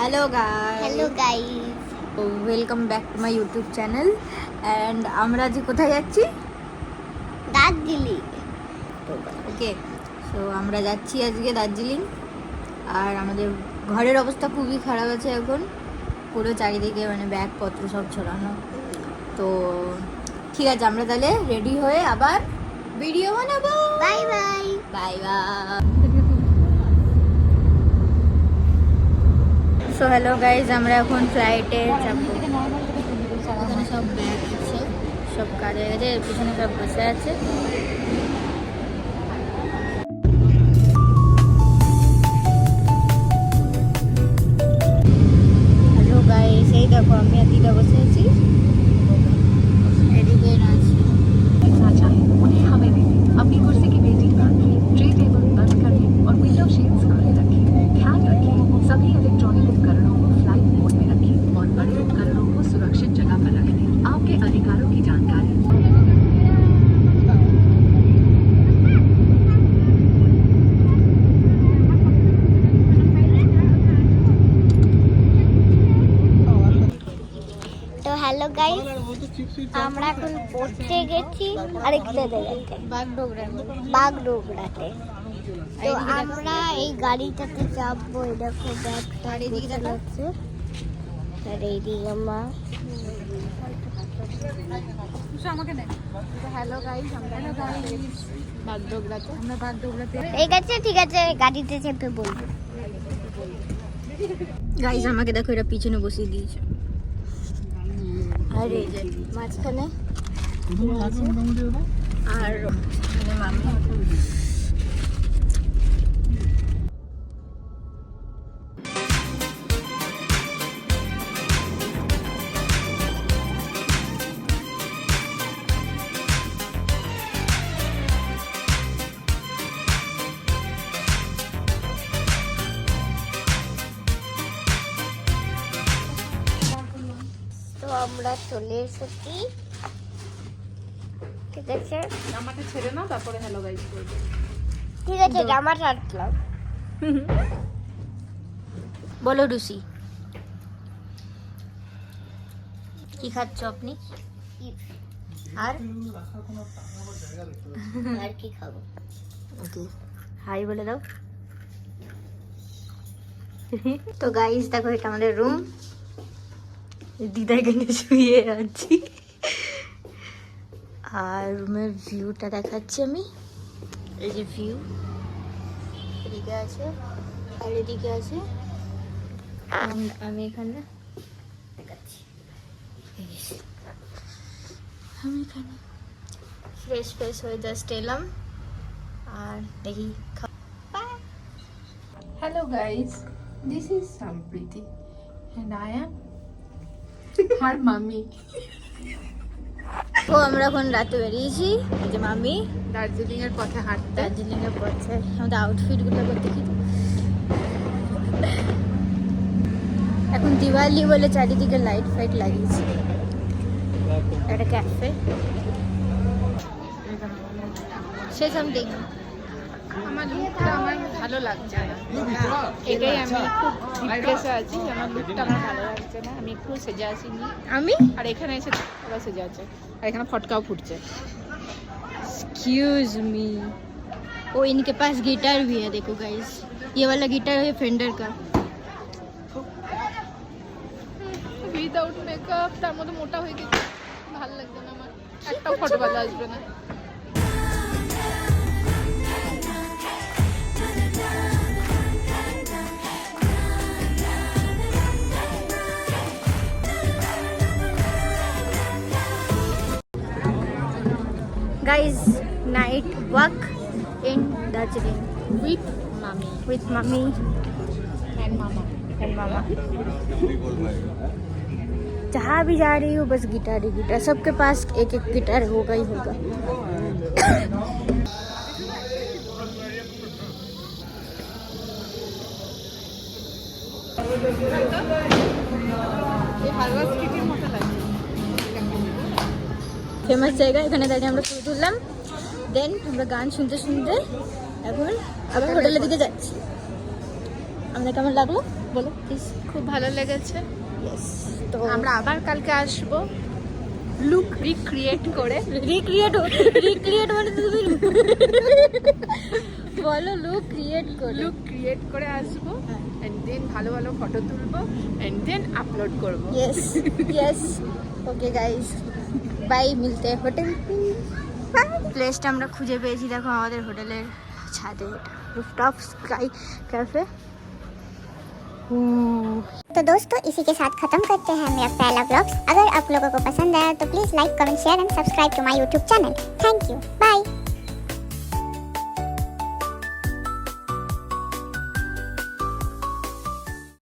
Hello guys. Hello guys. So welcome back to my YouTube channel. And আমরা আজ কোথায় যাচ্ছি? দার্জিলিং। ওকে, সো আমরা যাচ্ছি আজকে দার্জিলিং। আর আমাদের ঘরের অবস্থা খুবই খারাপ আছে এখন, পুরো চারিদিকে মানে ব্যাগপত্র সব ছড়ানো। তো ঠিক আছে, আমরা তাহলে রেডি হয়ে আবার ভিডিও বানাবো। Bye bye. Bye bye. So hello guys, আমরা এখন ফ্লাইটে যাবো। এখানে সব ব্যাগ আছে, সব কাজে গেছে, পিছনে সব বসে আছে। হ্যালো গাইজ, এই দেখো আমি আর দিদা বসে আছি, এদিকে আছে। उन्हें हमें दें। अपनी कुर्सी की बेटी बांधिए, ट्रे टेबल बंद करें और विंडो शेड्स खुले रखें। ध्यान रखें, सभी इलेक्ट्रॉनिक उपकरणों को फ्लाइट मोड में रखें और बड़े उपकरणों को सुरक्षित जगह पर रखें। आपके अधिकारों की जानकारी। তো হ্যালো গাইস, আমরা এখন পড়তে গেছি আরেকটা জায়গাতে, বাগডোগরাতে। তো আমরা এই গাড়িটাতে চাপবো। এই দেখো ব্যাগটা এদিকে যাচ্ছে, আর এইদিকে আমার হ্যালো গাইজ, আমরা বাগডোগরাতে। ঠিক আছে গাড়িতে চেপে বলবো। গাইজ আমাকে দেখো, এটা পিছনে বসিয়ে দিয়েছে, আর এই যে মাঝখানে আর মামি। তো আমরা চলে এসেছি, ঠিক আছে। আমাকে ছেড়ে নাও, তারপরে হ্যালো গাইস বলবো। ঠিক আছে, জামা ছাড়লাম। বলো রুসি, কি খাচ্ছ আপনি? আর আর কি খাবো? ওকে, হাই বলে দাও। তো গাইস দেখো, এটা আমাদের রুম। দিদা এখানে শুয়ে আছি, আর রুমের ভিউটা দেখাচ্ছি আমি। এই যে ভিউ, এদিকে আছে আর এদিকে আছে। আমি এখানে দেখাচ্ছি, আমি এখানে ফ্রেশ হয়ে জাস্ট এলাম, আর দেখি Hello guys, this is Sampriti and I am her mommy. তো আমরা এখন রাতে বেরিয়েছি, এই যে মামি দার্জিলিং এর পথে হাঁটতে। দার্জিলিং এর পথে। আমাদের আউটফিট গুলো করতে কি, এখন দিওয়ালি বলে চারিদিকে লাইট ফাইট লাগিয়েছে। একটা ক্যাফে, সে সামথিং। আমার লুকটা আমার ভালো লাগছে না, এটাই আমি খুব ডিপ্রেসে আছি। আমার লুকটা আমার ভালো লাগছে না, আমি একটু সেজে আসিনি। আমি আর এখানে এসে আবার সেজে আছে, আর এখানে ফটকাও ফুটছে। एक्सक्यूज मी, ओ इनके पास गिटार भी है, देखो गाइस, ये वाला गिटार है फेंडर का। উইদাউট মেকআপ, তার মধ্যে মোটা হয়ে গেছে, ভালো লাগছে না আমার। একটা ফটো ভালো আসবে না। Guys, night walk in Darjeeling with mommy and mama. जहाँ भी जा रही हूँ बस गिटार ही गिटार, सबके पास एक एक गिटार होगा ही होगा। ফেমাস জায়গা, এখানে দাঁড়িয়ে আমরা ছবি তুললাম, দেন আমরা গান শুনতে শুনতে এখন আবার হোটেলের দিকে যাচ্ছি। আমাদের কেমন লাগলো বলো প্লিজ। খুব ভালো লেগেছে। ইয়েস, তো আমরা আবার কালকে আসবো লুক রিক্রিয়েট করে। রিক্রিয়েট মানে তুমি বলো লুক ক্রিয়েট করে। লুক ক্রিয়েট করে আসবো এন্ড দেন ভালো ভালো ফটো তুলবো এন্ড দেন আপলোড করবো। यस ওকে গাইস, বাই, মিলতে हैं হোটেল। প্লেসটা আমরা খুঁজে পেয়েছি, দেখো আমাদের হোটেলের ছাদে, रूफटॉप स्काई कैफे। तो दोस्तों इसी के साथ खत्म करते हैं मेरा पहला व्लॉग्स। अगर आप लोगों को पसंद आया तो please like comment share and subscribe to my YouTube channel. Thank you, bye.